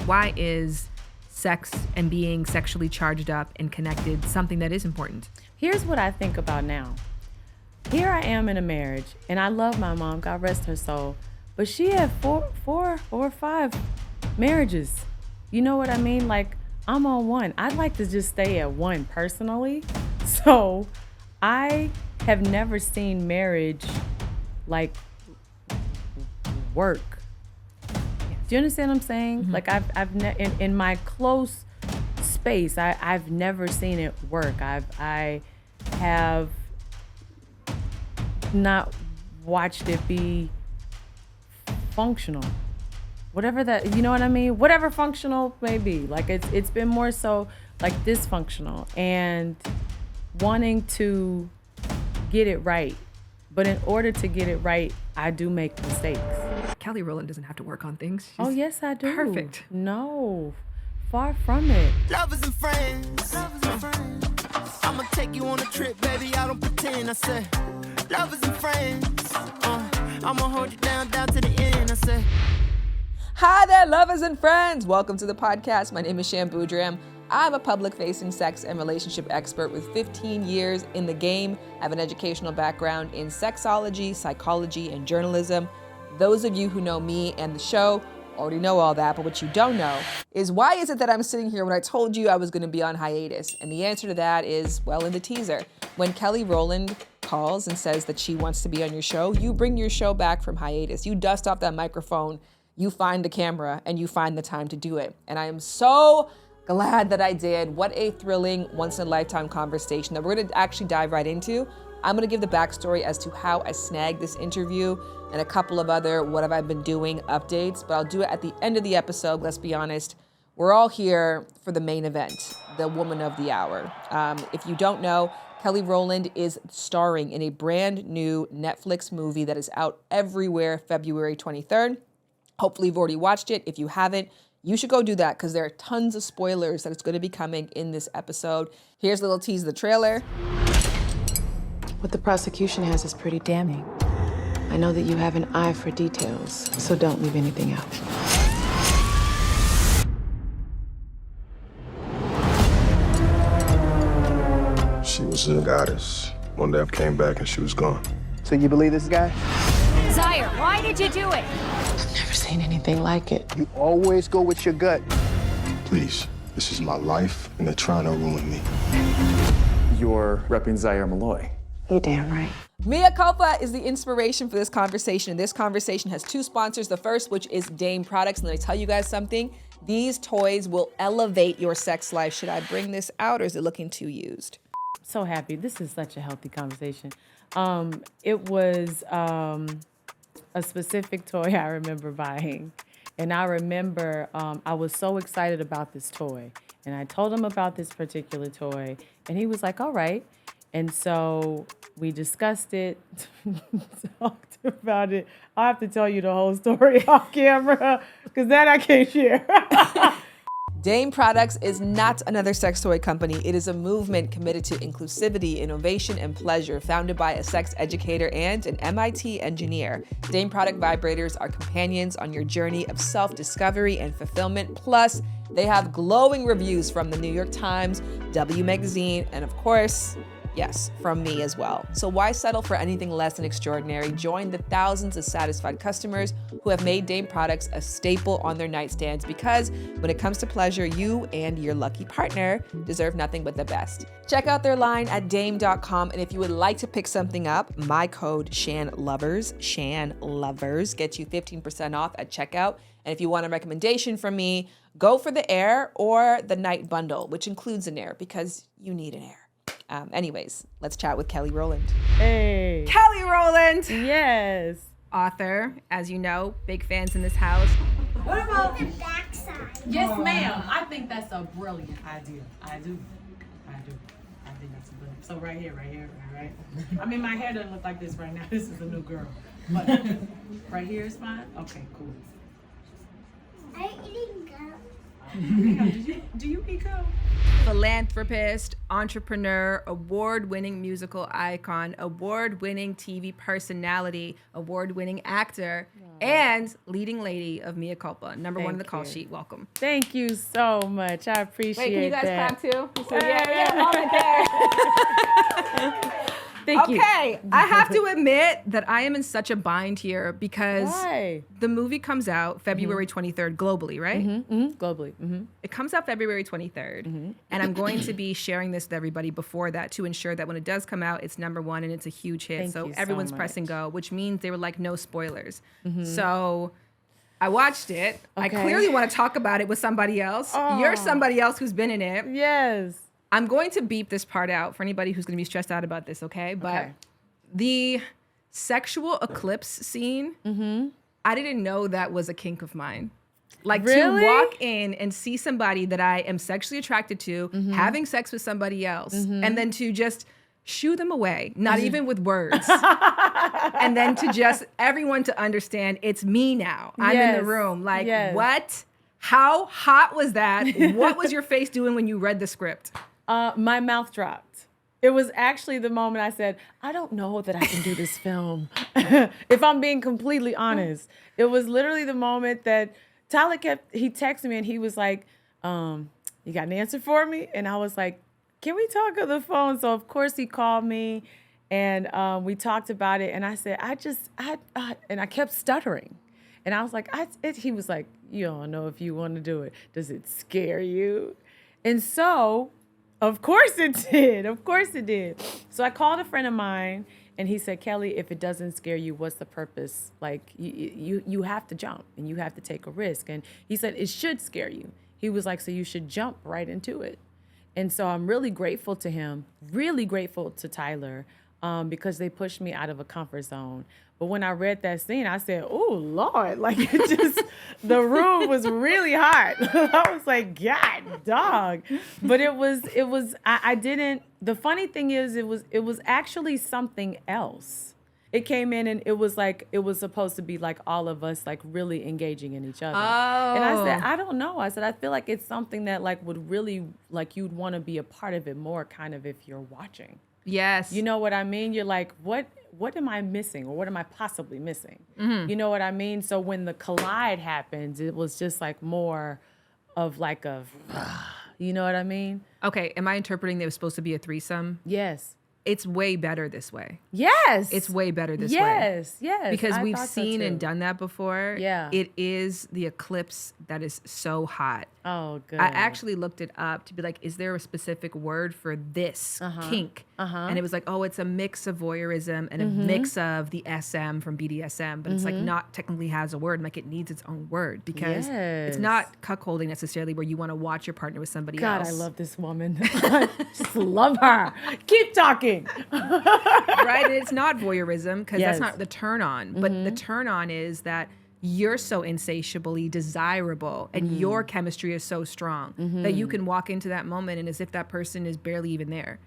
Why is sex and being sexually charged up and connected something that is important? Here's what I think about now. Here I am in a marriage, and I love my mom, God rest her soul, but she had four or five marriages. You know what I mean? Like, I'm on one. I'd like to just stay at one personally. So I have never seen marriage like work. Do you understand what I'm saying? Mm-hmm. Like in my close space, I've never seen it work. I have not watched it be functional. Whatever that, you know what I mean? Whatever functional may be. Like it's been more so like dysfunctional and wanting to get it right. But in order to get it right, I do make mistakes. Kelly Rowland doesn't have to work on things. She's yes, I do. Perfect. No, far from it. Lovers and friends. I'ma take you on a trip, baby. I don't pretend. I said, lovers and friends. I'ma hold you down to the end. I said. Hi there, lovers and friends. Welcome to the podcast. My name is Shan Boodram. I'm a public-facing sex and relationship expert with 15 years in the game. I have an educational background in sexology, psychology, and journalism. Those of you who know me and the show already know all that, but what you don't know is why is it that I'm sitting here when I told you I was going to be on hiatus? And the answer to that is, well, in the teaser. When Kelly Rowland calls and says that she wants to be on your show, you bring your show back from hiatus. You dust off that microphone, you find the camera, and you find the time to do it. And I am so glad that I did. What a thrilling, once-in-a-lifetime conversation that we're going to actually dive right into. I'm going to give the backstory as to how I snagged this interview and a couple of other what have I been doing updates, but I'll do it at the end of the episode. Let's be honest, we're all here for the main event, the woman of the hour. If you don't know, Kelly Rowland is starring in a brand new Netflix movie that is out everywhere February 23rd. Hopefully you've already watched it. If you haven't, you should go do that because there are tons of spoilers that it's going to be coming in this episode. Here's a little tease of the trailer. What the prosecution has is pretty damning. I know that you have an eye for details, so don't leave anything out. She was a goddess. One day I came back and she was gone. So you believe this guy? Zaire, why did you do it? I've never seen anything like it. You always go with your gut. Please, this is my life and they're trying to ruin me. You're repping Zaire Malloy. You're damn right. Mea Culpa is the inspiration for this conversation, and this conversation has two sponsors. The first, which is Dame Products, and let me tell you guys something. These toys will elevate your sex life. Should I bring this out, or is it looking too used? So happy. This is such a healthy conversation. It was a specific toy I remember buying, and I remember I was so excited about this toy, and I told him about this particular toy, and he was like, all right. And so we discussed it, talked about it. I'll have to tell you the whole story off camera because that I can't share. Dame Products is not another sex toy company. It is a movement committed to inclusivity, innovation, and pleasure, founded by a sex educator and an MIT engineer. Dame Product vibrators are companions on your journey of self-discovery and fulfillment. Plus, they have glowing reviews from the New York Times, W Magazine, and of course, yes, from me as well. So why settle for anything less than extraordinary? Join the thousands of satisfied customers who have made Dame Products a staple on their nightstands because when it comes to pleasure, you and your lucky partner deserve nothing but the best. Check out their line at dame.com, and if you would like to pick something up, my code SHANLOVERS gets you 15% off at checkout. And if you want a recommendation from me, go for the Air or the Night Bundle, which includes an Air because you need an Air. Anyways, let's chat with Kelly Rowland. Hey. Kelly Rowland! Yes. Author, as you know, big fans in this house. What about the backside? Yes, ma'am. I think that's a brilliant idea. I do. I think that's a brilliant. So right here, all right? I mean, my hair doesn't look like this right now. This is a new girl. But right here is fine? Okay, cool. I'm eating gum. Do you eat gum? Philanthropist, entrepreneur, award-winning musical icon, award-winning TV personality, award-winning actor. and leading lady of Mea Culpa, number one on the Thank call you. sheet. Welcome. Thank you so much. I appreciate Wait, can you guys that. clap too? So, yeah, Thank you. Okay, I have to admit that I am in such a bind here because Why? the movie comes out February 23rd globally, right? Globally. It comes out February 23rd, and I'm going to be sharing this with everybody before that to ensure that when it does come out, it's number one and it's a huge hit. Thank So you so everyone's pressing much. go, which means they were like, no spoilers. So I watched it. I Okay. clearly want to talk about it with somebody else. You're somebody else who's been in it. Yes. I'm going to beep this part out for anybody who's going to be stressed out about this, okay? But Okay. the sexual eclipse scene, I didn't know that was a kink of mine. Like Really? to walk in and see somebody that I am sexually attracted to, having sex with somebody else, and then to just shoo them away, not even with words. And then to just everyone to understand it's me now. I'm in the Yes. room. Like, Yes. what? How hot was that? What was your face doing when you read the script? My mouth dropped. It was actually the moment I said, I don't know that I can do this film. If I'm being completely honest. It was literally the moment that Tyler he texted me and he was like, you got an answer for me? And I was like, can we talk on the phone? So of course he called me and we talked about it. And I said, and I kept stuttering. And I was like, he was like, you don't know if you want to do it. Does it scare you? And so, of course it did. Of course it did. So I called a friend of mine and he said, Kelly, if it doesn't scare you, what's the purpose? Like you have to jump and you have to take a risk. And he said, it should scare you. He was like, so you should jump right into it. And so I'm really grateful to him, really grateful to Tyler, because they pushed me out of a comfort zone. But when I read that scene, I said, oh, Lord, like it just, the room was really hot. I was like, God, dog. But I didn't, the funny thing is it was actually something else. It came in and it was supposed to be like all of us like really engaging in each other. Oh. And I said, I don't know. I said, I feel like it's something that like would really, like you'd want to be a part of it more kind of if you're watching. Yes. You know what I mean? You're like, what am I missing? Or what am I possibly missing? You know what I mean? So when the collide happens, it was just like more of like you know what I mean? Okay, am I interpreting that it was supposed to be a threesome? Yes. It's way better this way. Yes. It's way better this way. Yes. Because I we've thought so seen too. and done that before. Yeah. It is the eclipse that is so hot. Oh, good. I actually looked it up to be like, is there a specific word for this kink? And it was like, oh, it's a mix of voyeurism and a mix of the SM from BDSM, but it's like not technically has a word. Like it needs its own word because it's not cuckolding necessarily where you want to watch your partner with somebody else. God, I love this woman. Just love her. Keep talking. Right? And it's not voyeurism because Yes. that's not the turn on. But the turn on is that you're so insatiably desirable and your chemistry is so strong that you can walk into that moment and as if that person is barely even there.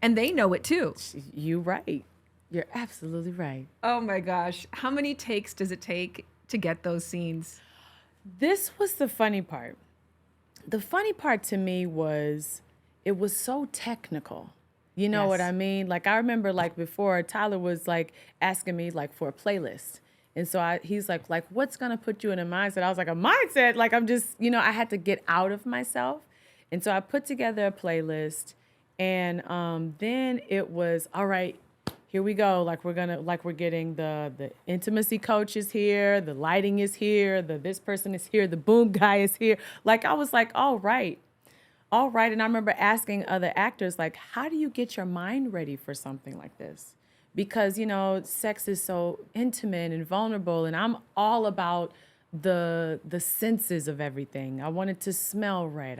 And they know it too. You're right. You're absolutely right. Oh my gosh. How many takes does it take to get those scenes? This was the funny part. The funny part to me was it was so technical. You know what I mean? Like I remember like before Tyler was like asking me like for a playlist. And so he's like, what's going to put you in a mindset? I was like, a mindset? Like I'm just, I had to get out of myself. And so I put together a playlist and then it was, all right, here we go. Like we're getting the intimacy coach is here. The lighting is here. This person is here. The boom guy is here. Like I was like, all right. And I remember asking other actors, like, how do you get your mind ready for something like this? Because, sex is so intimate and vulnerable, and I'm all about the senses of everything. I want it to smell right.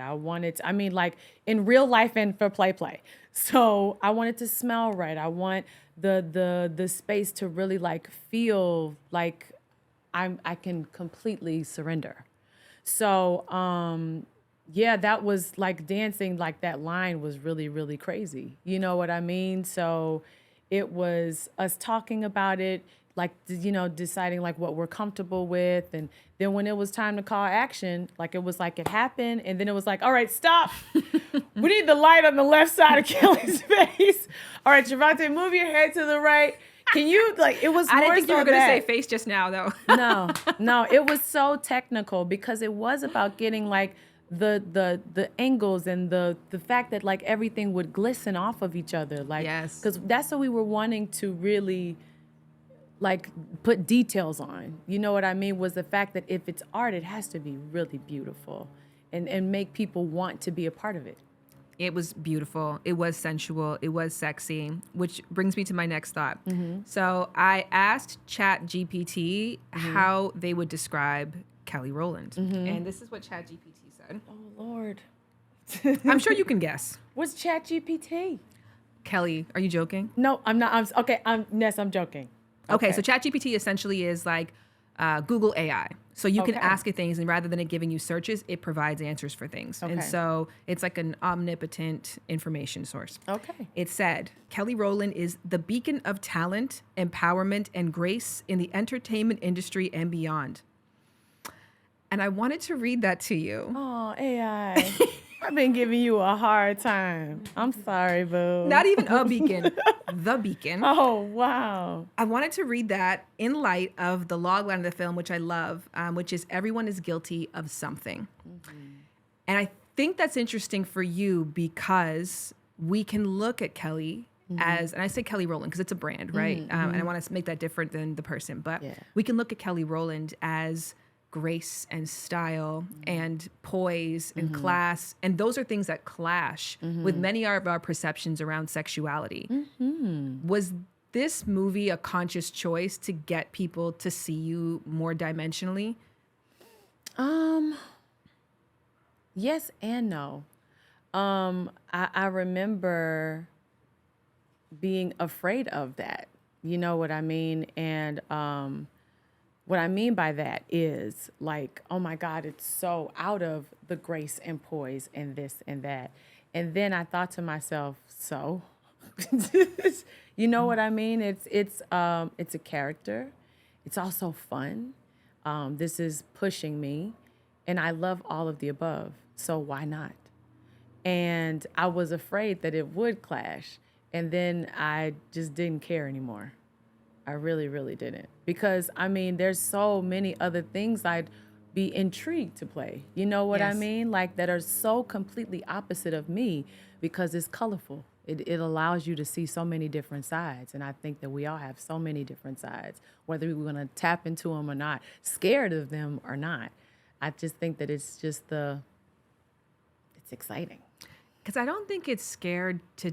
Like in real life and for play. So I want it to smell right. I want the space to really like feel like I can completely surrender. So, yeah, that was like dancing, like that line was really, really crazy. You know what I mean? So it was us talking about it, like, deciding like what we're comfortable with. And then when it was time to call action, like it was like it happened. And then it was like, all right, stop. We need the light on the left side of Kelly's face. All right, Trevante, move your head to the right. Can you, like, it was I didn't more think you so were going to say that. face just now, though. No, it was so technical because it was about getting like the angles and the fact that like everything would glisten off of each other. Like, Yes. because that's what we were wanting to really like put details on. You know what I mean? Was the fact that if it's art, it has to be really beautiful and make people want to be a part of it. It was beautiful. It was sensual. It was sexy, which brings me to my next thought. So I asked ChatGPT how they would describe Kelly Rowland. And this is what ChatGPT said. Oh, Lord. I'm sure you can guess. What's ChatGPT? Kelly, are you joking? No, I'm not. I'm joking. Okay, so ChatGPT essentially is like Google AI. So you can ask it things, and rather than it giving you searches, it provides answers for things. And so it's like an omnipotent information source. Okay. It said, Kelly Rowland is the beacon of talent, empowerment, and grace in the entertainment industry and beyond. And I wanted to read that to you. Oh, AI. I've been giving you a hard time. I'm sorry, boo. Not even a beacon, the beacon. Oh, wow. I wanted to read that in light of the logline of the film, which I love, which is everyone is guilty of something. And I think that's interesting for you because we can look at Kelly as, and I say Kelly Rowland because it's a brand, right? And I want to make that different than the person, but we can look at Kelly Rowland as grace and style and poise and class. And those are things that clash with many of our perceptions around sexuality. Was this movie a conscious choice to get people to see you more dimensionally? Yes and no. I remember being afraid of that. You know what I mean? And what I mean by that is like, oh my God, it's so out of the grace and poise and this and that. And then I thought to myself, so, you know what I mean? It's a character. It's also fun. This is pushing me, and I love all of the above. So why not? And I was afraid that it would clash, and then I just didn't care anymore. I really, really didn't. Because, I mean, there's so many other things I'd be intrigued to play. You know what I mean? Like, that are so completely opposite of me because it's colorful. It allows you to see so many different sides. And I think that we all have so many different sides, whether we're going to tap into them or not, scared of them or not. I just think that it's just it's exciting. Because I don't think it's scared to,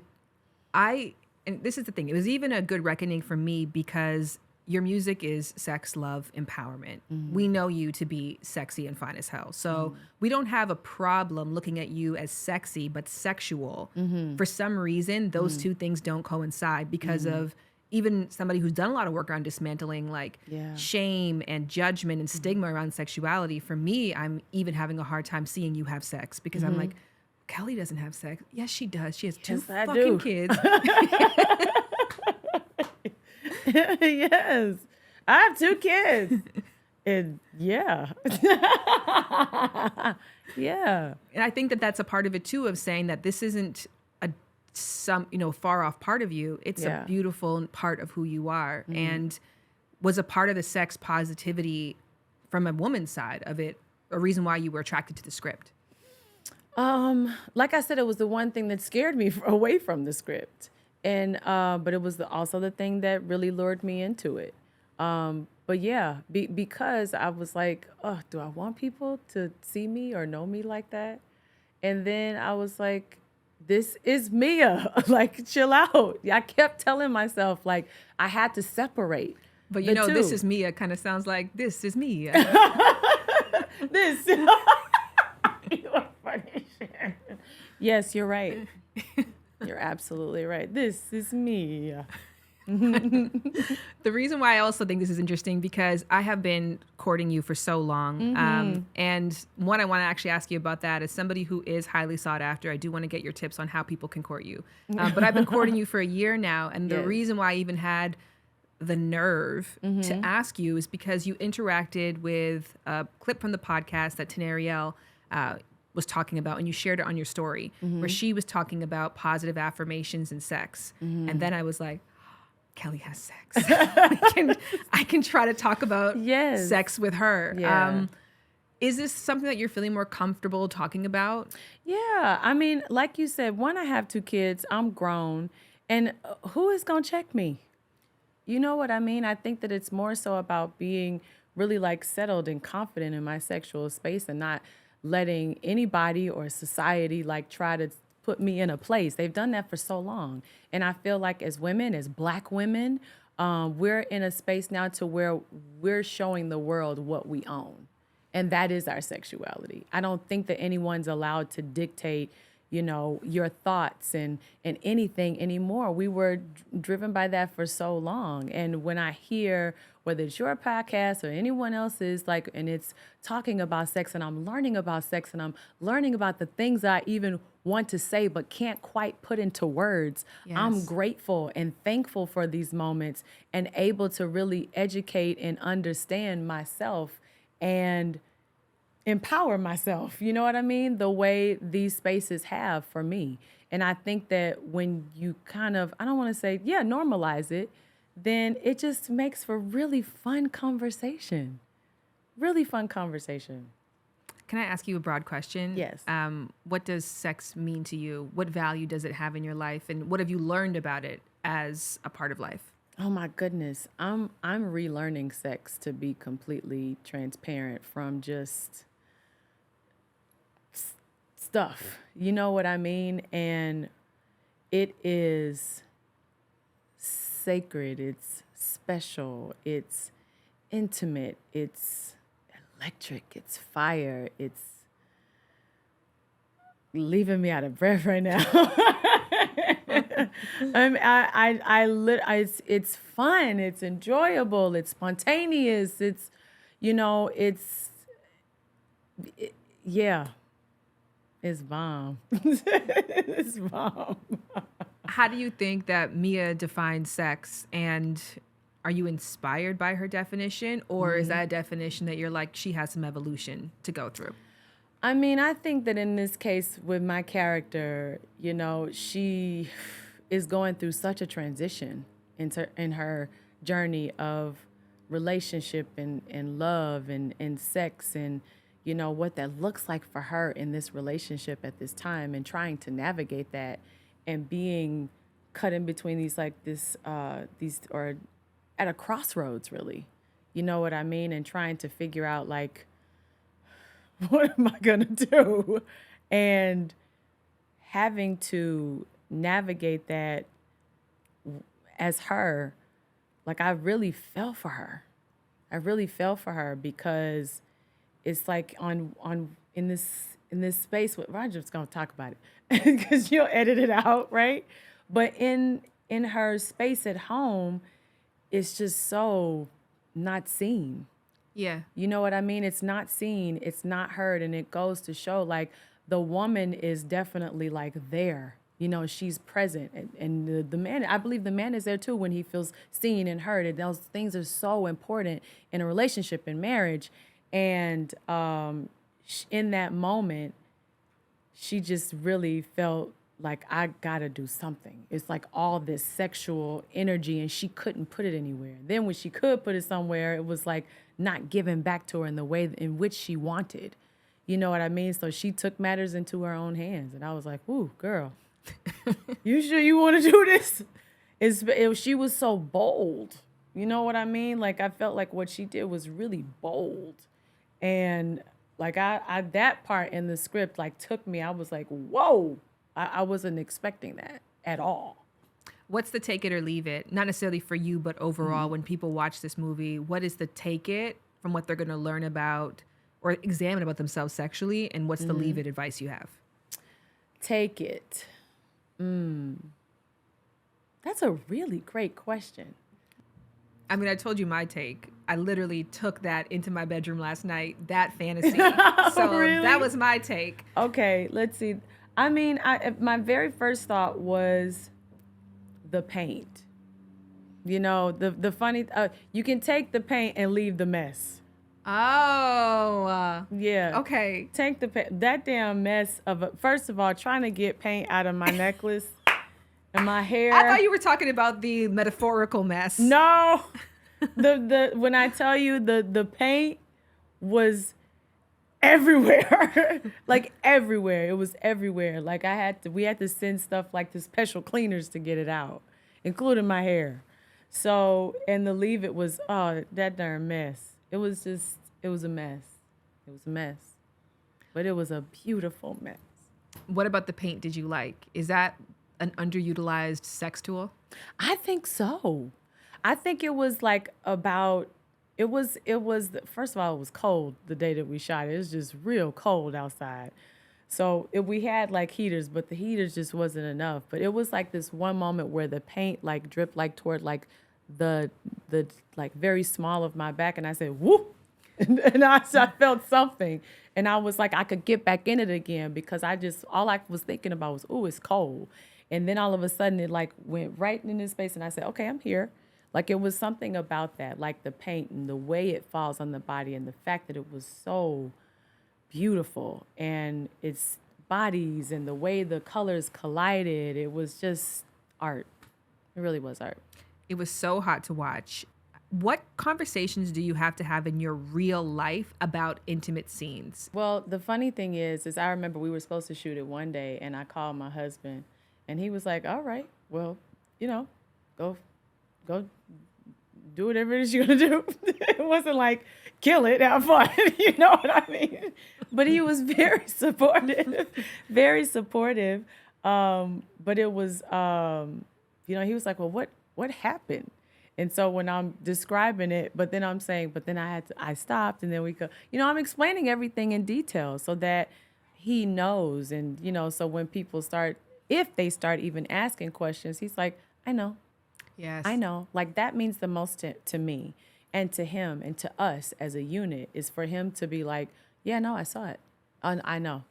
and this is the thing, it was even a good reckoning for me because your music is sex, love, empowerment. We know you to be sexy and fine as hell. So we don't have a problem looking at you as sexy, but sexual. For some reason, those two things don't coincide because of even somebody who's done a lot of work around dismantling like shame and judgment and stigma around sexuality. For me, I'm even having a hard time seeing you have sex because I'm like, Kelly doesn't have sex. Yes, she does. She has two fucking kids. Yes, I have 2 kids. And yeah. Yeah. And I think that that's a part of it too, of saying that this isn't some far off part of you. It's a beautiful part of who you are, and was a part of the sex positivity from a woman's side of it a reason why you were attracted to the script? Like I said, it was the one thing that scared me away from the script. And, but it was also the thing that really lured me into it. But yeah, because I was like, oh, do I want people to see me or know me like that? And then I was like, this is Mea, like, chill out. I kept telling myself, like, I had to separate. But you know, this is Mea kind of sounds like this is Mea. This. You are funny. Yes, you're right. You're absolutely right. This is me. The reason why I also think this is interesting because I have been courting you for so long. And one, I want to actually ask you about that. As somebody who is highly sought after, I do want to get your tips on how people can court you. But I've been courting you for a year now. And the reason why I even had the nerve to ask you is because you interacted with a clip from the podcast that Ariel was talking about, and you shared it on your story, where she was talking about positive affirmations and sex. And then I was like, Kelly has sex. I can try to talk about sex with her. Yeah. Is this something that you're feeling more comfortable talking about? Yeah. I mean, like you said, one, I have 2 kids. I'm grown. And who is going to check me? You know what I mean? I think that it's more so about being really like settled and confident in my sexual space and not letting anybody or society like try to put me in a place. They've done that for so long. And I feel like as women, as Black women, we're in a space now to where we're showing the world what we own. And that is our sexuality. I don't think that anyone's allowed to dictate, you know, your thoughts and anything anymore. We were driven by that for so long. And when I hear, whether it's your podcast or anyone else's, like, and it's talking about sex and I'm learning about sex and I'm learning about the things I even want to say but can't quite put into words, I'm grateful and thankful for these moments and able to really educate and understand myself and empower myself, you know what I mean? The way these spaces have for me. And I think that when you kind of, I don't want to say, normalize it, then it just makes for really fun conversation. Really fun conversation. Can I ask you a broad question? Yes. What does sex mean to you? What value does it have in your life? And what have you learned about it as a part of life? Oh my goodness. I'm relearning sex, to be completely transparent, from just stuff. You know what I mean? And it is sacred. It's special. It's intimate. It's electric. It's fire. It's leaving me out of breath right now. It's fun. It's enjoyable. It's spontaneous. It's, you know, it's bomb. It's bomb. How do you think that Mea defines sex, and are you inspired by her definition, or is that a definition that you're like, she has some evolution to go through? I mean, I think that in this case with my character, you know, she is going through such a transition in her journey of relationship and love and sex and, you know, what that looks like for her in this relationship at this time, and trying to navigate that and being cut in between these or at a crossroads, really. You know what I mean? And trying to figure out, like, what am I gonna do? And having to navigate that as her, like, I really fell for her. I really fell for her because it's like in this space with Roger's gonna talk about it because you'll edit it out, right? But in her space at home, it's just so not seen. Yeah. You know what I mean? It's not seen, it's not heard, and it goes to show, like, the woman is definitely, like, there. You know, she's present, and the man, I believe the man is there too when he feels seen and heard, and those things are so important in a relationship, in marriage. And in that moment, she just really felt like, I gotta do something. It's like all this sexual energy, and she couldn't put it anywhere. Then when she could put it somewhere, it was like not given back to her in the way in which she wanted. You know what I mean? So she took matters into her own hands, and I was like, ooh, girl, you sure you want to do this? She was so bold. You know what I mean? Like, I felt like what she did was really bold. And like, I that part in the script, like, took me, I was like, whoa, I wasn't expecting that at all. What's the take it or leave it? Not necessarily for you, but overall, when people watch this movie, what is the take it from what they're going to learn about or examine about themselves sexually? And what's the leave it advice you have? Take it. That's a really great question. I mean, I told you my take. I literally took that into my bedroom last night, that fantasy. So really? That was my take. Okay, let's see. I mean, my very first thought was the paint. You know, the funny, you can take the paint and leave the mess. Oh. Yeah. Okay. Take that damn mess of, first of all, trying to get paint out of my necklace. And my hair. I thought you were talking about the metaphorical mess. No. The when I tell you the paint was everywhere. Like everywhere. It was everywhere. Like we had to send stuff like to special cleaners to get it out, including my hair. So, and the leave it was, that darn mess. It was a mess. It was a mess. But it was a beautiful mess. What about the paint did you like? Is that an underutilized sex tool? I think so. I think it was like first of all, it was cold the day that we shot it. It was just real cold outside. So we had like heaters, but the heaters just wasn't enough. But it was like this one moment where the paint like dripped like toward like the like very small of my back, and I said, whoop, and I felt something. And I was like, I could get back in it again because all I was thinking about was, ooh, it's cold. And then all of a sudden it like went right in this space and I said, okay, I'm here. Like it was something about that, like the paint and the way it falls on the body and the fact that it was so beautiful and its bodies and the way the colors collided. It was just art. It really was art. It was so hot to watch. What conversations do you have to have in your real life about intimate scenes? Well, the funny thing is I remember we were supposed to shoot it one day and I called my husband and he was like, all right, well, go do whatever it is you're going to do. It wasn't like, kill it, have fun, you know what I mean? But he was very supportive, very supportive. But it was, he was like, well, what happened? And so when I'm describing it, but then I'm saying, but then I stopped and then I'm explaining everything in detail so that he knows. And, so when people if they start even asking questions, he's like, I know. Yes. I know. Like that means the most to me and to him and to us as a unit is for him to be like, yeah, no, I saw it. I know.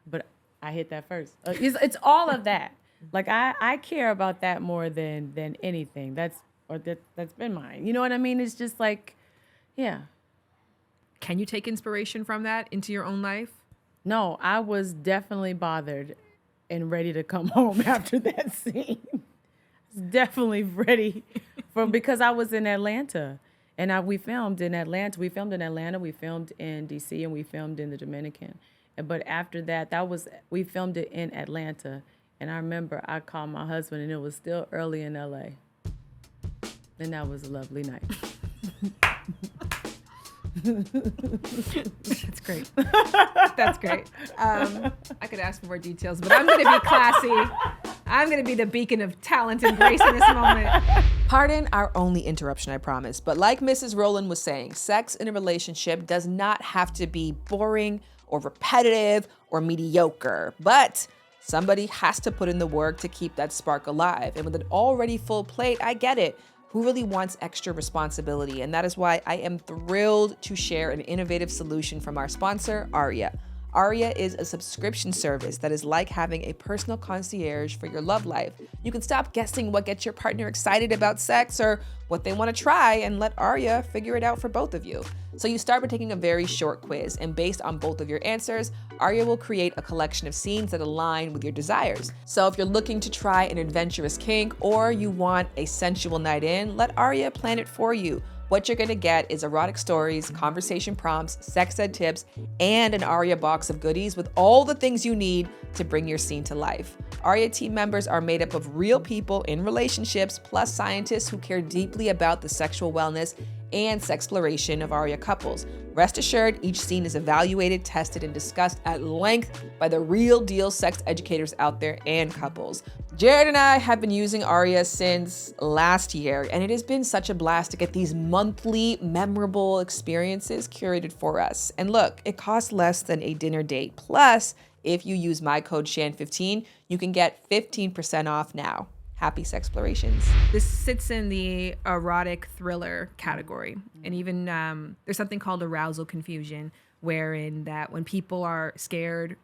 But I hit that first. It's all of that. Like I care about that more than anything. That's been mine. You know what I mean? It's just like, yeah. Can you take inspiration from that into your own life? No, I was definitely bothered and ready to come home after that scene. Definitely ready because I was in Atlanta and we filmed in Atlanta. We filmed in Atlanta, we filmed in DC, and we filmed in the Dominican. But after that, we filmed it in Atlanta. And I remember I called my husband and it was still early in LA. And that was a lovely night. That's great. That's great. I could ask for more details, but I'm going to be classy. I'm going to be the beacon of talent and grace in this moment. Pardon our only interruption, I promise. But like Mrs. Rowland was saying, sex in a relationship does not have to be boring or repetitive or mediocre. But somebody has to put in the work to keep that spark alive. And with an already full plate, I get it. Who really wants extra responsibility? And that is why I am thrilled to share an innovative solution from our sponsor, ARYA. ARYA is a subscription service that is like having a personal concierge for your love life. You can stop guessing what gets your partner excited about sex or what they want to try and let ARYA figure it out for both of you. So you start by taking a very short quiz, and based on both of your answers, ARYA will create a collection of scenes that align with your desires. So if you're looking to try an adventurous kink or you want a sensual night in, let ARYA plan it for you. What you're gonna get is erotic stories, conversation prompts, sex ed tips, and an ARYA box of goodies with all the things you need to bring your scene to life. ARYA team members are made up of real people in relationships, plus scientists who care deeply about the sexual wellness and sexploration of ARYA couples. Rest assured, each scene is evaluated, tested, and discussed at length by the real deal sex educators out there and couples. Jared and I have been using ARYA since last year, and it has been such a blast to get these monthly memorable experiences curated for us. And look, it costs less than a dinner date. Plus, if you use my code SHAN15, you can get 15% off now. Happy sexplorations. This sits in the erotic thriller category. And even there's something called arousal confusion, wherein that when people are scared,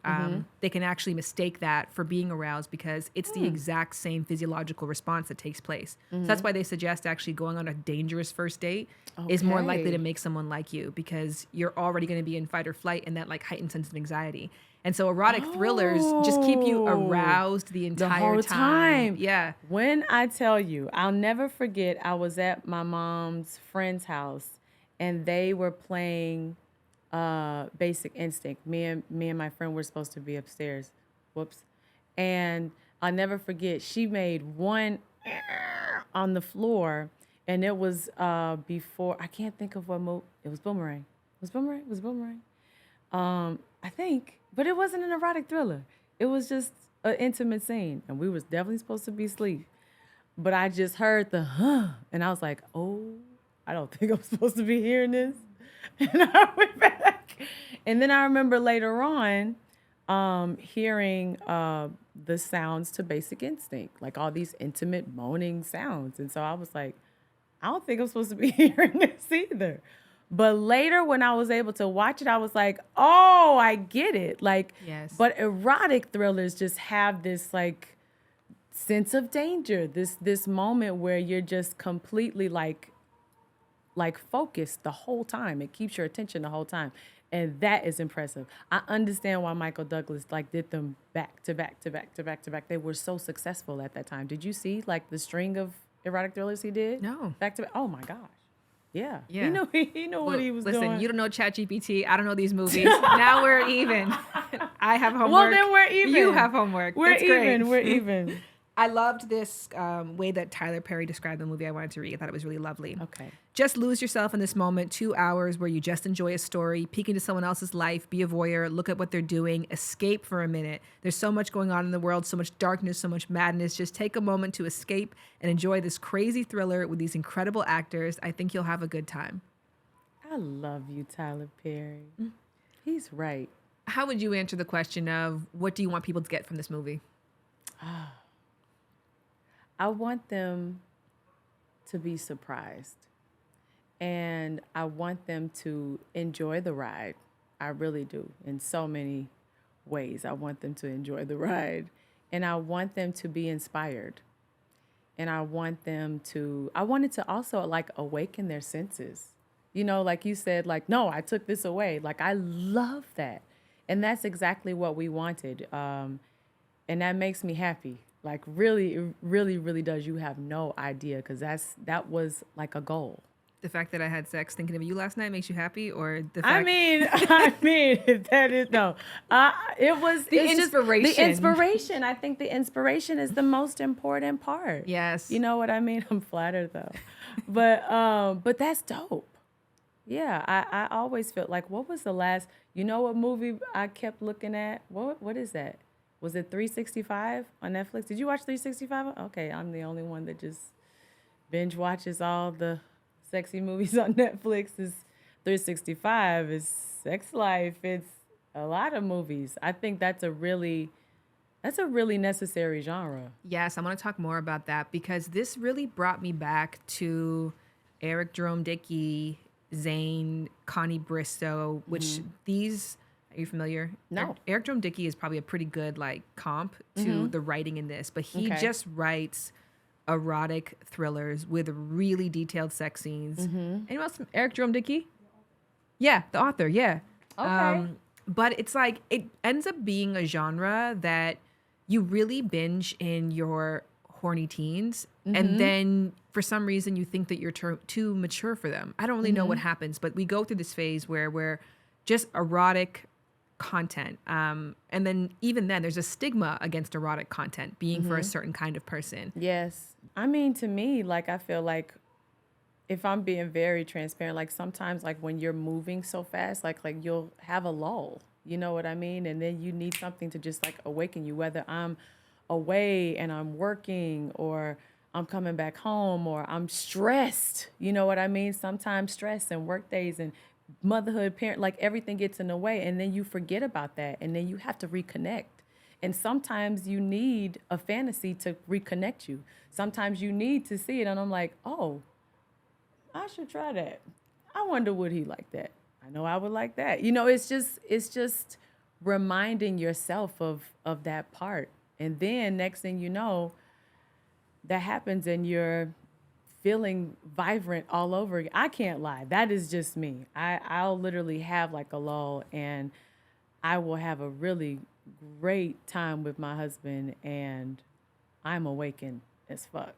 they can actually mistake that for being aroused because it's the exact same physiological response that takes place. So that's why they suggest actually going on a dangerous first date is more likely to make someone like you because you're already going to be in fight or flight and that like heightened sense of anxiety. And so erotic thrillers just keep you aroused the entire whole time. Yeah. When I tell you, I'll never forget, I was at my mom's friend's house and they were playing Basic Instinct. Me and my friend were supposed to be upstairs. Whoops. And I'll never forget, she made one on the floor and it was before, I can't think of what movie, it was Boomerang. Was Boomerang? I think, but it wasn't an erotic thriller. It was just an intimate scene, and we was definitely supposed to be asleep. But I just heard the and I was like, oh, I don't think I'm supposed to be hearing this. And I went back. And then I remember later on hearing the sounds to Basic Instinct, like all these intimate moaning sounds. And so I was like, I don't think I'm supposed to be hearing this either. But later when I was able to watch it, I was like, oh, I get it. Like, yes. But erotic thrillers just have this like sense of danger, this moment where you're just completely like focused the whole time. It keeps your attention the whole time. And that is impressive. I understand why Michael Douglas like did them back to back to back to back to back. They were so successful at that time. Did you see like the string of erotic thrillers he did? No. Back to back. Oh my gosh. Yeah. Yeah. He knew what he was doing. Listen, you don't know ChatGPT. I don't know these movies. Now we're even. I have homework. Well, then we're even. You have homework. We're That's even. great. We're even. I loved this way that Tyler Perry described the movie. I wanted to read. I thought it was really lovely. Okay. Just lose yourself in this moment, 2 hours where you just enjoy a story, peek into someone else's life, be a voyeur, look at what they're doing, escape for a minute. There's so much going on in the world, so much darkness, so much madness. Just take a moment to escape and enjoy this crazy thriller with these incredible actors. I think you'll have a good time. I love you, Tyler Perry. He's right. How would you answer the question of what do you want people to get from this movie? I want them to be surprised. And I want them to enjoy the ride. I really do. In so many ways, I want them to enjoy the ride. And I want them to be inspired. And I wanted to also like awaken their senses. You know, like you said, like, no, I took this away. Like, I love that. And that's exactly what we wanted. And that makes me happy. Like, really, it really, really does. You have no idea, because that was like a goal. The fact that I had sex thinking of you last night makes you happy, or the fact? I mean, that is no. It was the inspiration. The inspiration. I think the inspiration is the most important part. Yes. You know what I mean? I'm flattered though, but that's dope. Yeah, I always felt like, what was the last? You know what movie I kept looking at? What is that? Was it 365 on Netflix? Did you watch 365? Okay, I'm the only one that just binge watches all the sexy movies on Netflix. Is 365, is Sex Life, it's a lot of movies. I think that's a really necessary genre. Yes, I want to talk more about that, because this really brought me back to Eric Jerome Dickey, Zane, Connie Bristow, which these, are you familiar? No. Eric Jerome Dickey is probably a pretty good like comp to the writing in this, but he just writes erotic thrillers with really detailed sex scenes. Anyone else? Eric Jerome Dickey? Yeah, the author. Yeah. Okay. But it's like, it ends up being a genre that you really binge in your horny teens, and then for some reason you think that you're too mature for them. I don't really know what happens, but we go through this phase where we're just erotic content. And then even then there's a stigma against erotic content being for a certain kind of person. Yes. I mean, to me, like, I feel like, if I'm being very transparent, like sometimes like when you're moving so fast, like you'll have a lull, you know what I mean? And then you need something to just like awaken you, whether I'm away and I'm working, or I'm coming back home, or I'm stressed, you know what I mean? Sometimes stress and work days and motherhood, parent, like everything gets in the way, and then you forget about that, and then you have to reconnect. And sometimes you need a fantasy to reconnect you. Sometimes you need to see it, and I'm like, oh, I should try that. I wonder would he like that. I I know I would like that. You know, it's just reminding yourself of that part. And then next thing you know, that happens and you're feeling vibrant all over again. I can't lie. That is just me. I'll literally have like a lull and I will have a really great time with my husband and I'm awakened as fuck.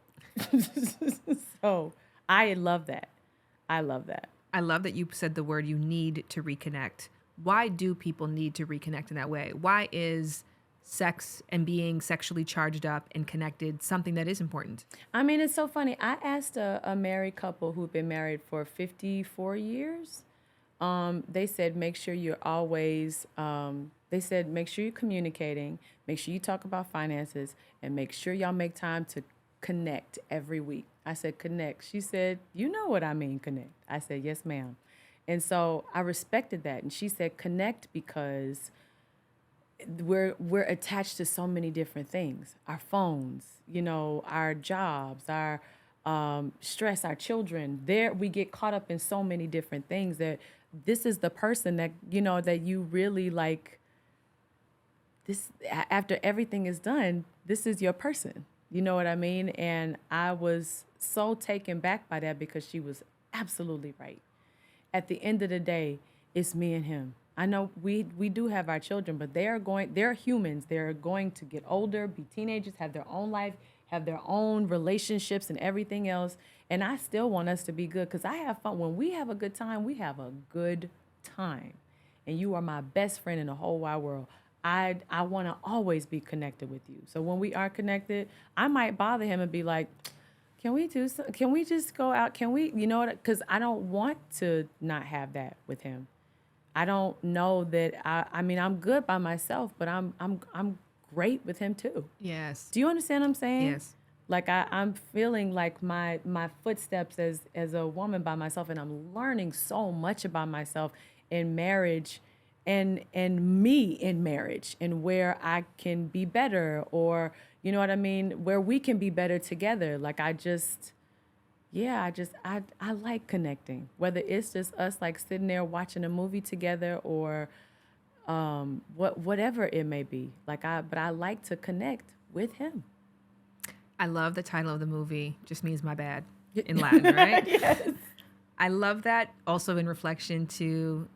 So I love that. I love that. I love that you said the word you need to reconnect. Why do people need to reconnect in that way? Why is sex and being sexually charged up and connected something that is important? I mean, it's so funny. I asked a married couple who've been married for 54 years. They said, make sure you're always, they said, make sure you're communicating, make sure you talk about finances, and make sure y'all make time to connect every week. I said, connect. She said, you know what I mean, connect. I said, yes, ma'am. And so I respected that. And she said, connect because we're attached to so many different things. Our phones, you know, our jobs, our stress, our children. There we get caught up in so many different things that this is the person that, you know, that you really like. This, after everything is done, this is your person. You know what I mean? And I was so taken back by that because she was absolutely right. At the end of the day, it's me and him. I know we do have our children, but they're humans. They're going to get older, be teenagers, have their own life, have their own relationships and everything else. And I still want us to be good because I have fun. When we have a good time, we have a good time. And you are my best friend in the whole wide world. I want to always be connected with you. So when we are connected, I might bother him and be like, can we just go out? Can we, you know what? Because I don't want to not have that with him. I don't know that I mean, I'm good by myself, but I'm great with him too. Yes. Do you understand what I'm saying? Yes. Like I'm feeling like my footsteps as a woman by myself, and I'm learning so much about myself in marriage and me in marriage and where I can be better, or you know what I mean, where we can be better together. Like I like connecting, whether it's just us like sitting there watching a movie together or whatever it may be. But I like to connect with him. I love the title of the movie, just means my bad in Latin, right? Yes. I love that also in reflection to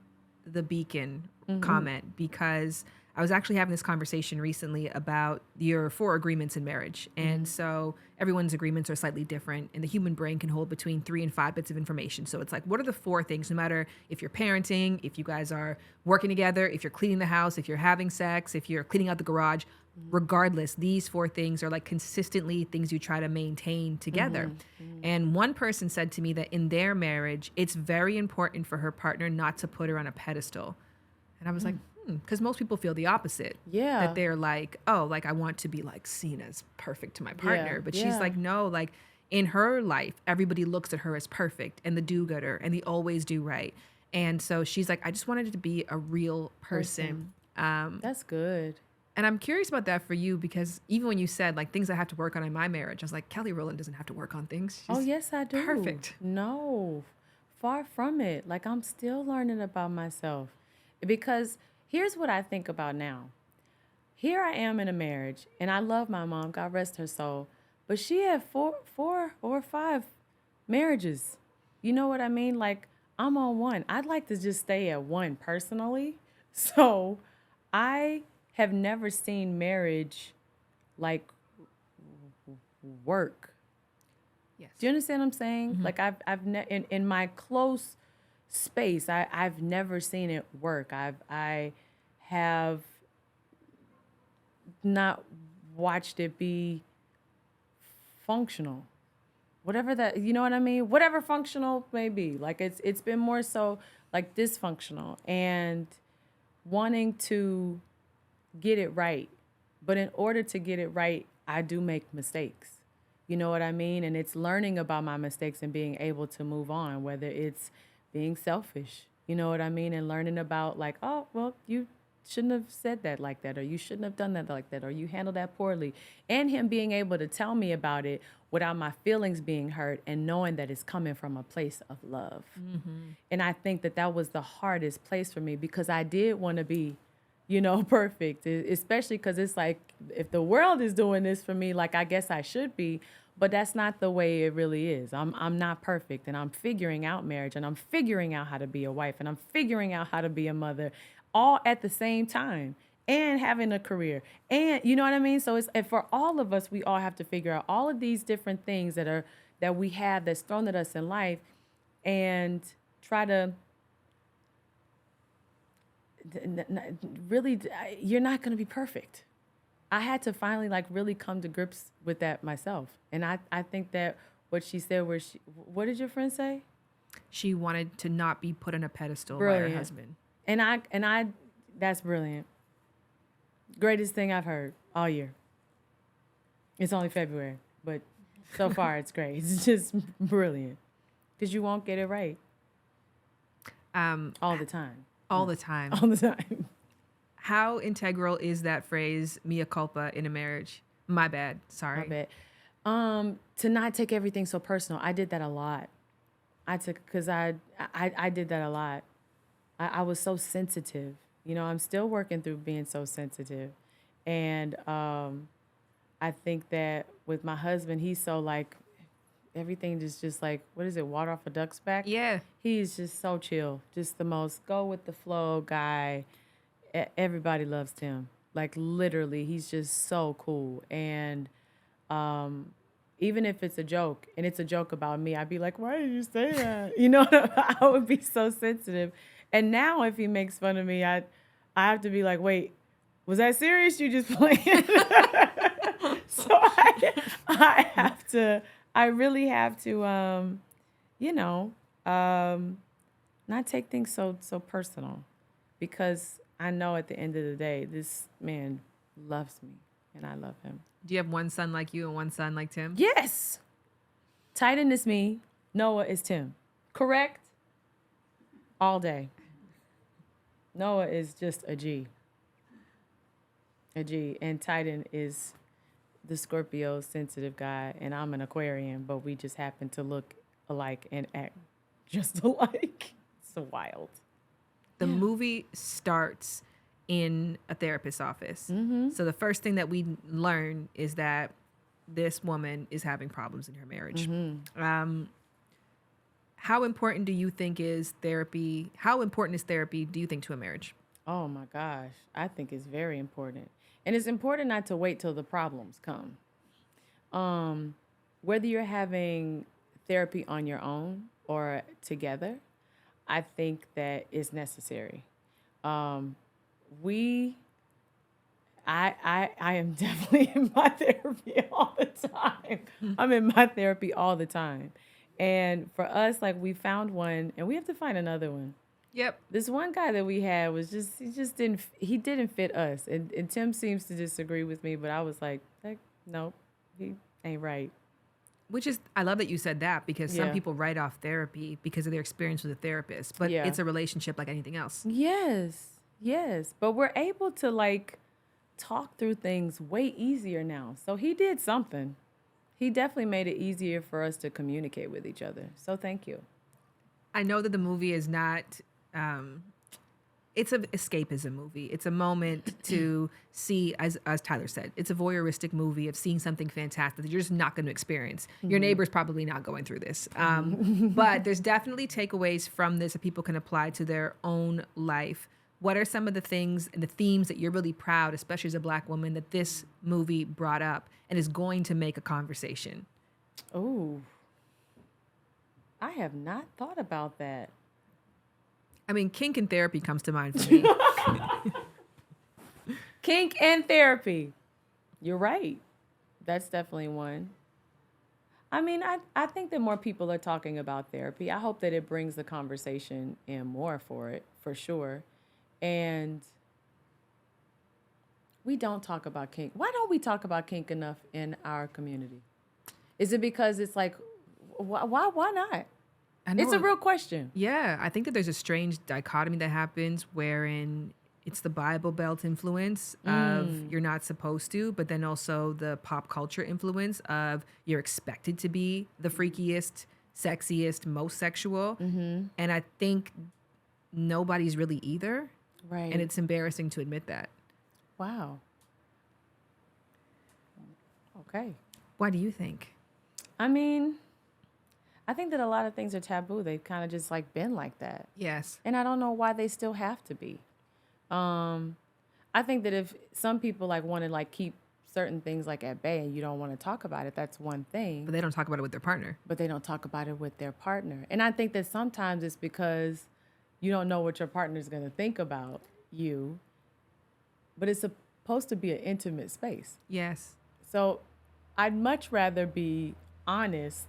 the beacon comment, because I was actually having this conversation recently about your 4 agreements in marriage. And so everyone's agreements are slightly different, and the human brain can hold between 3 and 5 bits of information. So it's like, what are the 4 things, no matter if you're parenting, if you guys are working together, if you're cleaning the house, if you're having sex, if you're cleaning out the garage, regardless, these 4 things are like consistently things you try to maintain together. And one person said to me that in their marriage, it's very important for her partner not to put her on a pedestal. And I was like, because most people feel the opposite. Yeah. That they're like, oh, like I want to be like seen as perfect to my partner. Yeah. But she's like, no, like in her life, everybody looks at her as perfect and the do-gooder and the always do right. And so she's like, I just wanted to be a real person. That's good. And I'm curious about that for you, because even when you said like things I have to work on in my marriage, I was like, Kelly Rowland doesn't have to work on things. She's yes, I do. perfect. No, far from it. Like I'm still learning about myself, because here's what I think about now. Here I am in a marriage, and I love my mom, God rest her soul, but she had 4 or 5 marriages. You know what I mean? Like I'm on one. I'd like to just stay at one personally. So I have never seen marriage like work. Yes. Do you understand what I'm saying? Like in my close space, I've never seen it work. I have not watched it be functional. Whatever that, you know what I mean? Whatever functional may be. Like it's been more so like dysfunctional and wanting to get it right. But in order to get it right, I do make mistakes. You know what I mean? And it's learning about my mistakes and being able to move on, whether it's being selfish, you know what I mean? And learning about like, oh, well, you shouldn't have said that like that, or you shouldn't have done that like that, or you handled that poorly. And him being able to tell me about it without my feelings being hurt and knowing that it's coming from a place of love. And I think that was the hardest place for me, because I did want to be, perfect, especially because it's like, if the world is doing this for me, like, I guess I should be. But that's not the way it really is. I'm not perfect, and I'm figuring out marriage, and I'm figuring out how to be a wife, and I'm figuring out how to be a mother, all at the same time, and having a career. And you know what I mean? So and for all of us, we all have to figure out all of these different things that we have that's thrown at us in life, and try to really, you're not going to be perfect. I had to finally really come to grips with that myself. And I think that what she said, what did your friend say? She wanted to not be put on a pedestal by her husband. And I that's brilliant. Greatest thing I've heard all year. It's only February, but so far it's great. It's just brilliant. Because you won't get it right. All the time. All the time. All the time. How integral is that phrase, mea culpa, in a marriage? My bad. Sorry. My bad. To not take everything so personal. I did that a lot. I did that a lot. I was so sensitive. I'm still working through being so sensitive. And I think that with my husband, he's so everything is just what is it, water off a duck's back? Yeah. He's just so chill. Just the most go with the flow guy. Everybody loves Tim. Literally, he's just so cool. And even if it's a joke, and it's a joke about me, I'd be like, why did you say that? I would be so sensitive. And now if he makes fun of me, I have to be like, wait, was that serious? You just playing? So I really have to, not take things so personal, because I know at the end of the day, this man loves me and I love him. Do you have one son like you and one son like Tim? Yes. Titan is me. Noah is Tim. Correct? All day. Noah is just a G. A G. And Titan is the Scorpio sensitive guy, and I'm an Aquarian, but we just happen to look alike and act just alike. It's wild. The movie starts in a therapist's office. Mm-hmm. So the first thing that we learn is that this woman is having problems in her marriage. Mm-hmm. How important do you think is therapy? How important is therapy, do you think, to a marriage? Oh my gosh. I think it's very important. And it's important not to wait till the problems come. Whether you're having therapy on your own or together, I think that is necessary. I am definitely in my therapy all the time. I'm in my therapy all the time. And for us, we found one, and we have to find another one. Yep. This one guy that we had he didn't fit us. And Tim seems to disagree with me, but I was like, nope, he ain't right. I love that you said that, because some people write off therapy because of their experience with a therapist, but it's a relationship like anything else. Yes. But we're able to talk through things way easier now. So he did something. He definitely made it easier for us to communicate with each other. So thank you. I know that the movie is not, it's an escapism movie. It's a moment to see, as Tyler said, it's a voyeuristic movie of seeing something fantastic that you're just not going to experience. Mm-hmm. Your neighbor's probably not going through this. But there's definitely takeaways from this that people can apply to their own life. What are some of the things and the themes that you're really proud, especially as a Black woman, that this movie brought up and is going to make a conversation? Oh, I have not thought about that. I mean, kink and therapy comes to mind for me. Kink and therapy. You're right. That's definitely one. I mean, I think that more people are talking about therapy. I hope that it brings the conversation in more for it, for sure. And we don't talk about kink. Why don't we talk about kink enough in our community? Is it because it's why not? It's a real question. Yeah, I think that there's a strange dichotomy that happens wherein it's the Bible Belt influence of you're not supposed to, but then also the pop culture influence of you're expected to be the freakiest, sexiest, most sexual. And I think nobody's really either. Right. And it's embarrassing to admit that. Wow. Okay. Why do you think? I mean, I think that a lot of things are taboo. They've kind of just like been like that. Yes. And I don't know why they still have to be. I think that if some people like want to like keep certain things like at bay and you don't want to talk about it, that's one thing. But they don't talk about it with their partner. But they don't talk about it with their partner. And I think that sometimes it's because you don't know what your partner's going to think about you. But it's supposed to be an intimate space. Yes. So I'd much rather be honest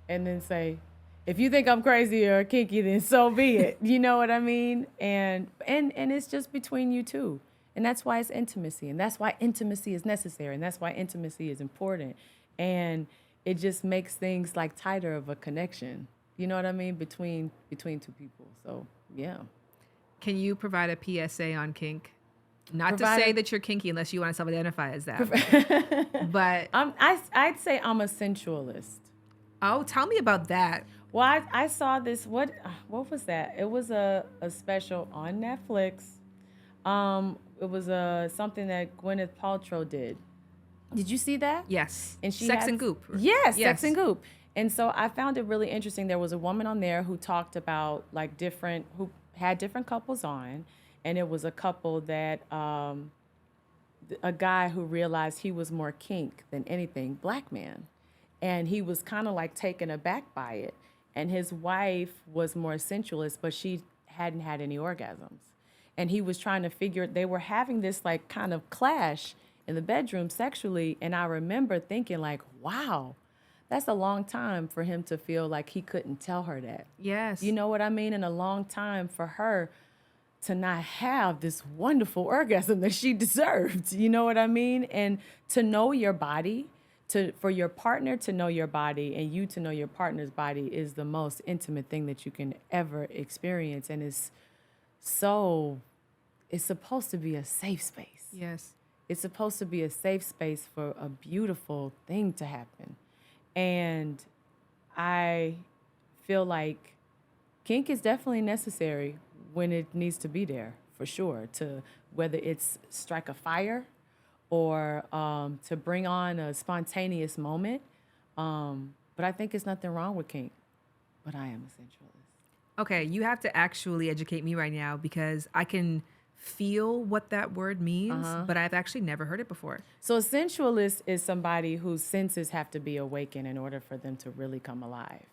and then say, if you think I'm crazy or kinky, then so be it. You know what I mean? And it's just between you two. And that's why it's intimacy. And that's why intimacy is necessary. And that's why intimacy is important. And it just makes things like tighter of a connection. You know what I mean? Between two people. So, yeah. Can you provide a PSA on kink? Not to say that you're kinky unless you want to self-identify as that. But I'd say I'm a sensualist. Oh, tell me about that. Well, I saw this. What was that? It was a special on Netflix. It was something that Gwyneth Paltrow did. Did you see that? Yes. And she Sex and Goop. Yes, Sex and Goop. And so I found it really interesting. There was a woman on there who talked about like who had different couples on, and it was a couple that a guy who realized he was more kink than anything, black man. And he was kind of like taken aback by it. And his wife was more sensualist, but she hadn't had any orgasms. And he was trying to they were having this like kind of clash in the bedroom sexually. And I remember thinking like, wow, that's a long time for him to feel like he couldn't tell her that. Yes. You know what I mean? And a long time for her to not have this wonderful orgasm that she deserved. You know what I mean? And to know your body, for your partner to know your body and you to know your partner's body is the most intimate thing that you can ever experience. And it's supposed to be a safe space. Yes. It's supposed to be a safe space for a beautiful thing to happen. And I feel like kink is definitely necessary when it needs to be there, for sure, to whether it's strike a fire or to bring on a spontaneous moment. But I think it's nothing wrong with kink. But I am a sensualist. Okay, you have to actually educate me right now because I can feel what that word means, but I've actually never heard it before. So a sensualist is somebody whose senses have to be awakened in order for them to really come alive.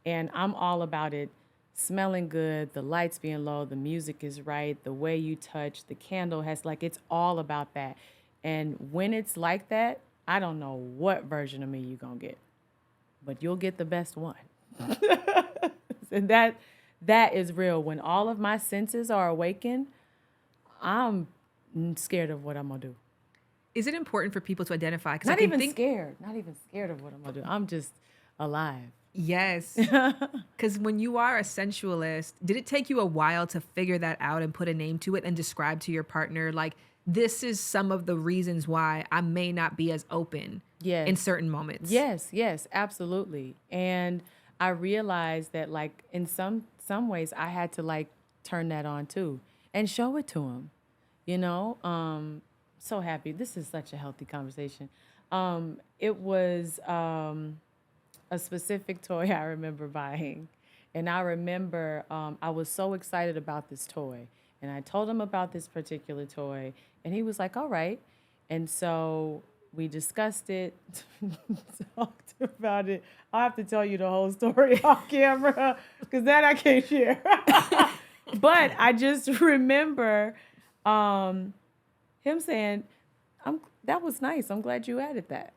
And I'm all about it smelling good, the lights being low, the music is right, the way you touch, the candle has it's all about that. And when it's like that, I don't know what version of me you're going to get, but you'll get the best one. And that is real. When all of my senses are awakened, I'm scared of what I'm going to do. Is it important for people to identify? Not even scared of what I'm going to do. I'm just alive. Yes. Because when you are a sensualist, did it take you a while to figure that out and put a name to it and describe to your partner, like, this is some of the reasons why I may not be as open in certain moments? Yes, absolutely. And I realized that, like, in some ways, I had to, like, turn that on, too, and show it to him, you know? So happy. This is such a healthy conversation. It was a specific toy I remember buying. And I remember I was so excited about this toy. And I told him about this particular toy. And he was like, all right. And so we discussed it, talked about it. I'll have to tell you the whole story off camera because that I can't share. But I just remember him saying, that was nice. I'm glad you added that.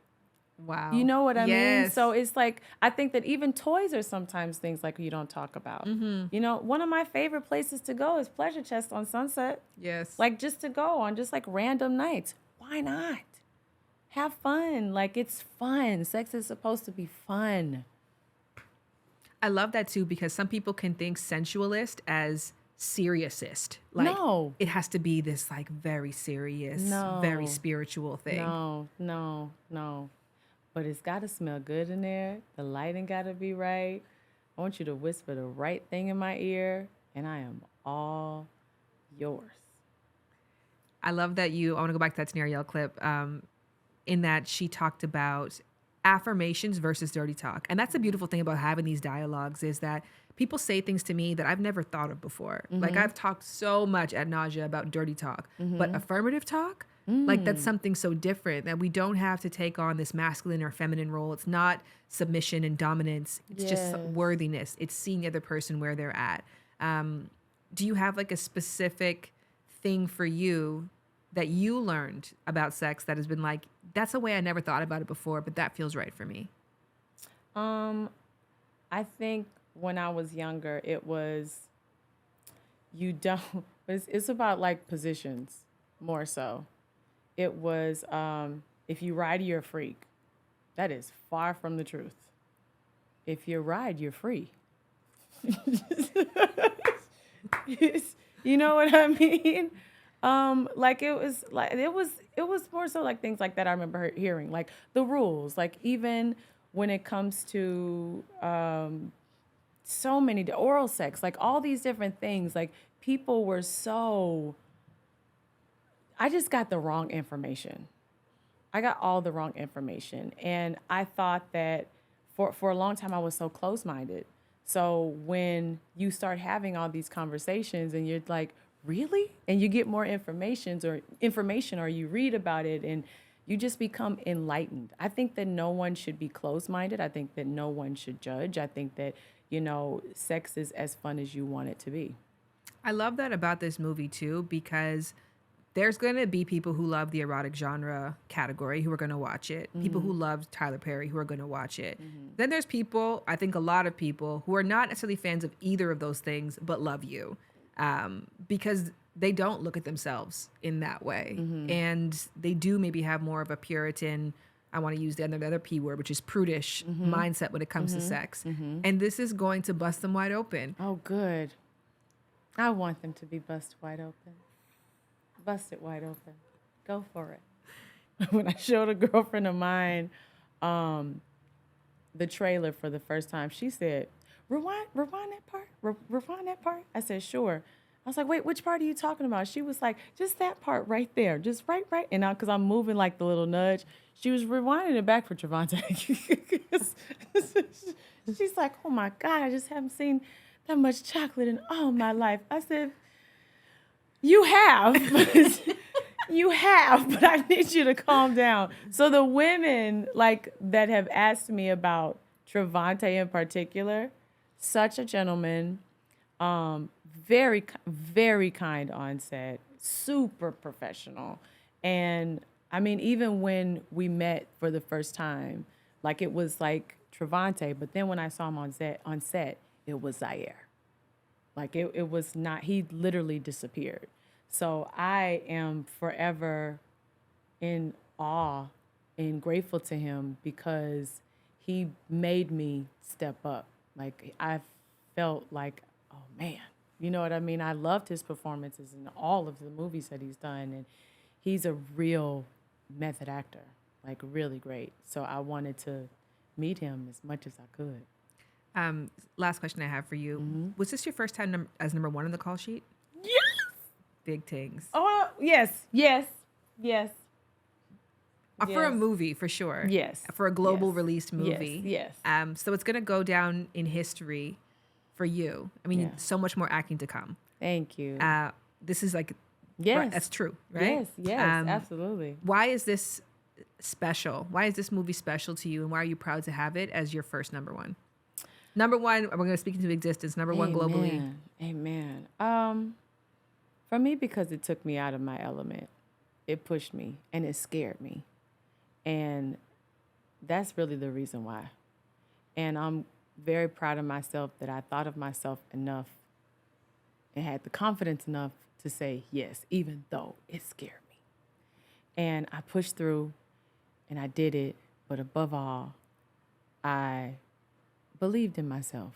Wow. You know what I mean? So it's like, I think that even toys are sometimes things like you don't talk about. Mm-hmm. You know, one of my favorite places to go is Pleasure Chest on Sunset. Yes. Like just to go on just like random nights. Why not? Have fun. Like it's fun. Sex is supposed to be fun. I love that too because some people can think sensualist as seriousist. Like, No. it has to be this like very serious, very spiritual thing. No. But it's got to smell good in there. The lighting got to be right. I want you to whisper the right thing in my ear, and I am all yours. I love that I want to go back to that Ariel clip, in that she talked about affirmations versus dirty talk. And that's the beautiful thing about having these dialogues is that people say things to me that I've never thought of before. Like I've talked so much ad nausea about dirty talk, but affirmative talk, like that's something so different that we don't have to take on this masculine or feminine role. It's not submission and dominance. It's just worthiness. It's seeing the other person where they're at. Do you have like a specific thing for you that you learned about sex that has been like, that's a way I never thought about it before, but that feels right for me? I think when I was younger, it was, it's about like positions more so. It was, if you ride, you're a freak. That is far from the truth. If you ride, you're free. You know what I mean? It was more so like things like that I remember hearing, like the rules, like even when it comes to so many oral sex, like all these different things, like people were I just got the wrong information. I got all the wrong information. And I thought that for a long time I was so close-minded. So when you start having all these conversations and you're like, really? And you get more information or you read about it and you just become enlightened. I think that no one should be closed-minded. I think that no one should judge. I think that, sex is as fun as you want it to be. I love that about this movie too, because there's going to be people who love the erotic genre category who are going to watch it. People who love Tyler Perry who are going to watch it. Then there's people, I think a lot of people, who are not necessarily fans of either of those things, but love you. Because they don't look at themselves in that way. And they do maybe have more of a Puritan, I want to use the other P word, which is prudish mindset when it comes to sex. And this is going to bust them wide open. Oh, good. I want them to be busted wide open. Bust it wide open. Go for it. When I showed a girlfriend of mine the trailer for the first time, she said, rewind that part? Rewind that part? I said, sure. I was like, wait, which part are you talking about? She was like, just that part right there. Just right. And now, because I'm moving like the little nudge, she was rewinding it back for Trevante. She's like, oh my God, I just haven't seen that much chocolate in all my life. I said, you have. You have, but I need you to calm down. So the women that have asked me about Trevante in particular, such a gentleman, very, very kind on set, super professional. And I mean, even when we met for the first time, it was like Trevante, but then when I saw him on set, it was Zaire. It was not, he literally disappeared. So I am forever in awe and grateful to him because he made me step up. I felt like, oh man, you know what I mean? I loved his performances in all of the movies that he's done. And he's a real method actor, really great. So I wanted to meet him as much as I could. Last question I have for you. Was this your first time as number one on the call sheet? Yes! Big things. Oh, yes. For a movie, for sure. Yes. For a global released movie. Yes. So it's going to go down in history for you. I mean, so much more acting to come. Thank you. This is yes. Right, that's true, right? Yes, absolutely. Why is this special? Why is this movie special to you? And why are you proud to have it as your first number one? Number one, we're going to speak into existence. Number one globally. Amen. For me, because it took me out of my element. It pushed me and it scared me. And that's really the reason why. And I'm very proud of myself that I thought of myself enough and had the confidence enough to say yes, even though it scared me. And I pushed through and I did it. But above all, I believed in myself.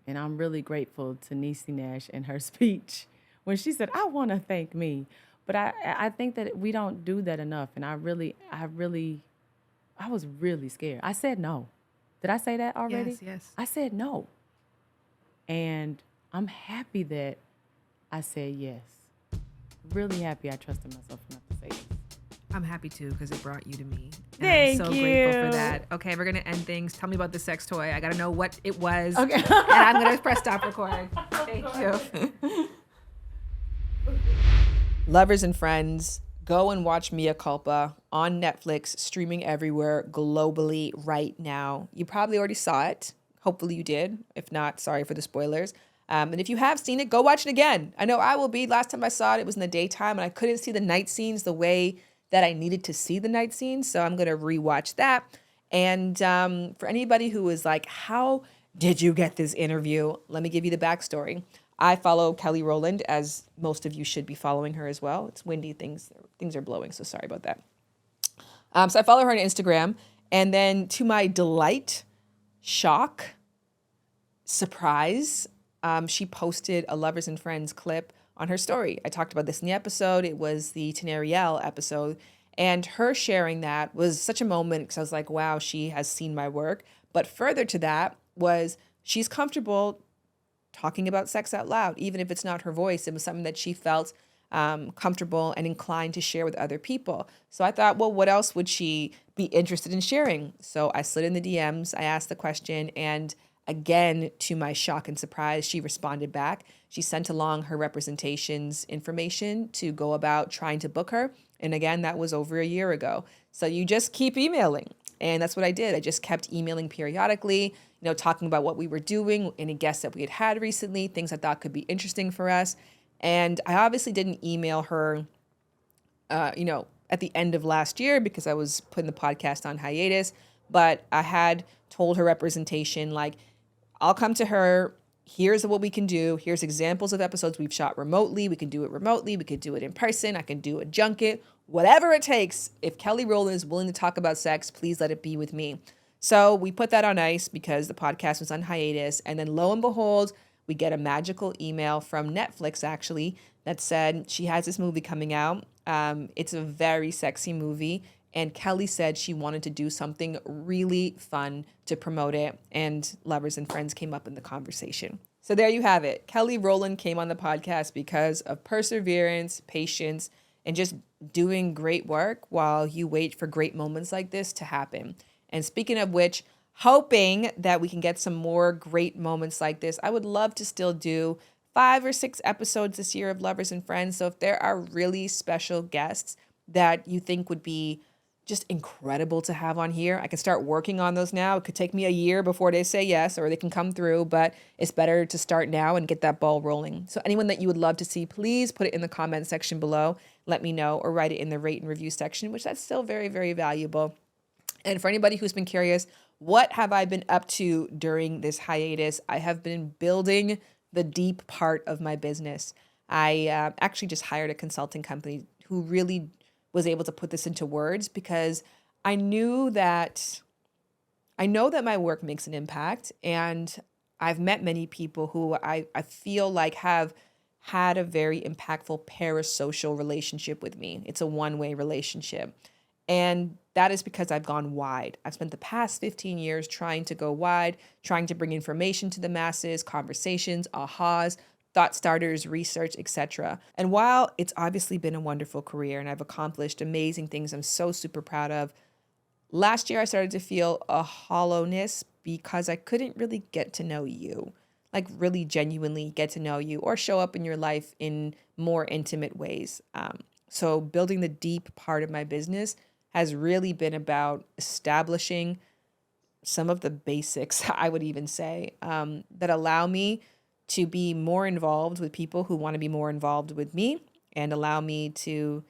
And I'm really grateful to Niecy Nash and her speech when she said, I want to thank me. But I think that we don't do that enough. And I was really scared. I said no. Did I say that already? Yes. I said no. And I'm happy that I said yes. Really happy I trusted myself enough to say yes. I'm happy too because it brought you to me. And Thank I'm so you. grateful for that. Okay, we're gonna end things. Tell me about the sex toy. I gotta know what it was. Okay. And I'm gonna press stop record. Thank you. Lovers and friends, go and watch Mea Culpa on Netflix, streaming everywhere globally right now. You probably already saw it. Hopefully you did. If not, sorry for the spoilers. And if you have seen it, go watch it again. I know I will be. Last time I saw it, it was in the daytime, and I couldn't see the night scenes the way that I needed to see the night scenes. So I'm going to rewatch that. And for anybody who is like, how did you get this interview? Let me give you the backstory. I follow Kelly Rowland, as most of you should be following her as well. It's windy, things are blowing, so sorry about that. So I follow her on Instagram, and then to my delight, shock, surprise, she posted a Lovers and Friends clip on her story. I talked about this in the episode. It was the Teneriel episode, and her sharing that was such a moment because I was like, wow, she has seen my work. But further to that was she's comfortable talking about sex out loud, even if it's not her voice. It was something that she felt comfortable and inclined to share with other people. So I thought, well, what else would she be interested in sharing? So I slid in the DMs, I asked the question, and again, to my shock and surprise, she responded back. She sent along her representations information to go about trying to book her. And again, that was over a year ago. So you just keep emailing. And that's what I did. I just kept emailing periodically, talking about what we were doing, any guests that we had recently, things I thought could be interesting for us. And I obviously didn't email her, at the end of last year because I was putting the podcast on hiatus. But I had told her representation, like, I'll come to her. Here's what we can do. Here's examples of episodes we've shot remotely. We can do it remotely. We could do it in person. I can do a junket, whatever it takes. If Kelly Rowland is willing to talk about sex, please let it be with me. So we put that on ice because the podcast was on hiatus. And then lo and behold, we get a magical email from Netflix, actually, that said she has this movie coming out. It's a very sexy movie. And Kelly said she wanted to do something really fun to promote it. And Lovers and Friends came up in the conversation. So there you have it. Kelly Rowland came on the podcast because of perseverance, patience, and just doing great work while you wait for great moments like this to happen. And speaking of which, hoping that we can get some more great moments like this, I would love to still do 5 or 6 episodes this year of Lovers and Friends. So if there are really special guests that you think would be just incredible to have on here, I can start working on those now. It could take me a year before they say yes or they can come through, but it's better to start now and get that ball rolling. So anyone that you would love to see, please put it in the comment section below. Let me know, or write it in the rate and review section, which that's still very, very valuable. And for anybody who's been curious, what have I been up to during this hiatus? I have been building the deep part of my business. I actually just hired a consulting company who really was able to put this into words because I know that my work makes an impact, and I've met many people who I feel like have had a very impactful parasocial relationship with me. It's a one-way relationship. And that is because I've gone wide. I've spent the past 15 years trying to go wide, trying to bring information to the masses, conversations, ahas, thought starters, research, etc. And while it's obviously been a wonderful career and I've accomplished amazing things I'm so super proud of, last year I started to feel a hollowness because I couldn't really get to know you, like really genuinely get to know you or show up in your life in more intimate ways. So building the deep part of my business has really been about establishing some of the basics, I would even say, that allow me to be more involved with people who want to be more involved with me and allow me to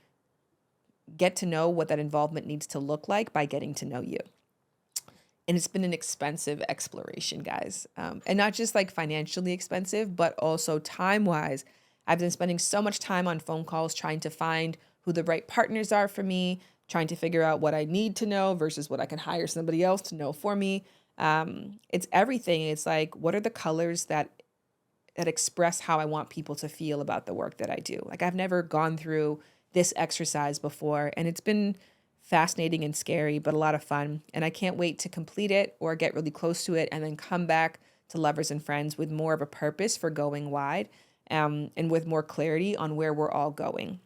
get to know what that involvement needs to look like by getting to know you. And it's been an expensive exploration, guys. And not just like financially expensive, but also time-wise. I've been spending so much time on phone calls trying to find who the right partners are for me, trying to figure out what I need to know versus what I can hire somebody else to know for me. It's everything. It's like, what are the colors that express how I want people to feel about the work that I do? Like, I've never gone through this exercise before, and it's been fascinating and scary, but a lot of fun. And I can't wait to complete it or get really close to it and then come back to Lovers and Friends with more of a purpose for going wide, and with more clarity on where we're all going,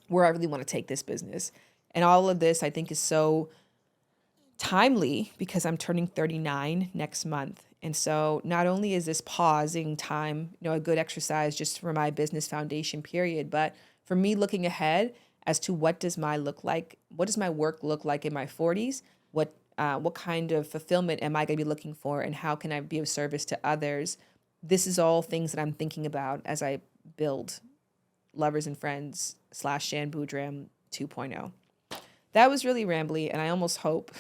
where I really want to take this business. And all of this, I think, is so timely because I'm turning 39 next month. And so not only is this pausing time, a good exercise just for my business foundation period, but for me looking ahead as to what does my work look like in my 40s? What kind of fulfillment am I going to be looking for, and how can I be of service to others? This is all things that I'm thinking about as I build Lovers and Friends / Shan Boodram 2.0. That was really rambly, and I almost hope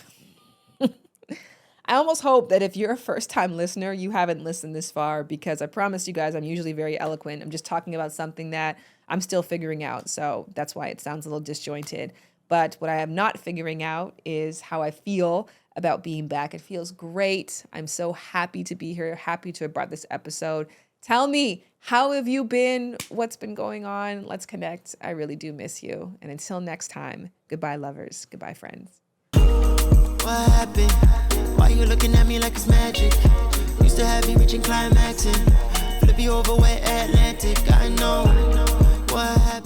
that if you're a first-time listener, you haven't listened this far, because I promise you guys I'm usually very eloquent. I'm just talking about something that I'm still figuring out, so that's why it sounds a little disjointed. But what I am not figuring out is how I feel about being back. It feels great. I'm so happy to be here, happy to have brought this episode. Tell me, how have you been? What's been going on? Let's connect. I really do miss you. And until next time, goodbye, lovers. Goodbye, friends. What happened? Why you looking at me like it's magic? Used to have me reaching climaxing. Flip you over wet Atlantic. I know what happened.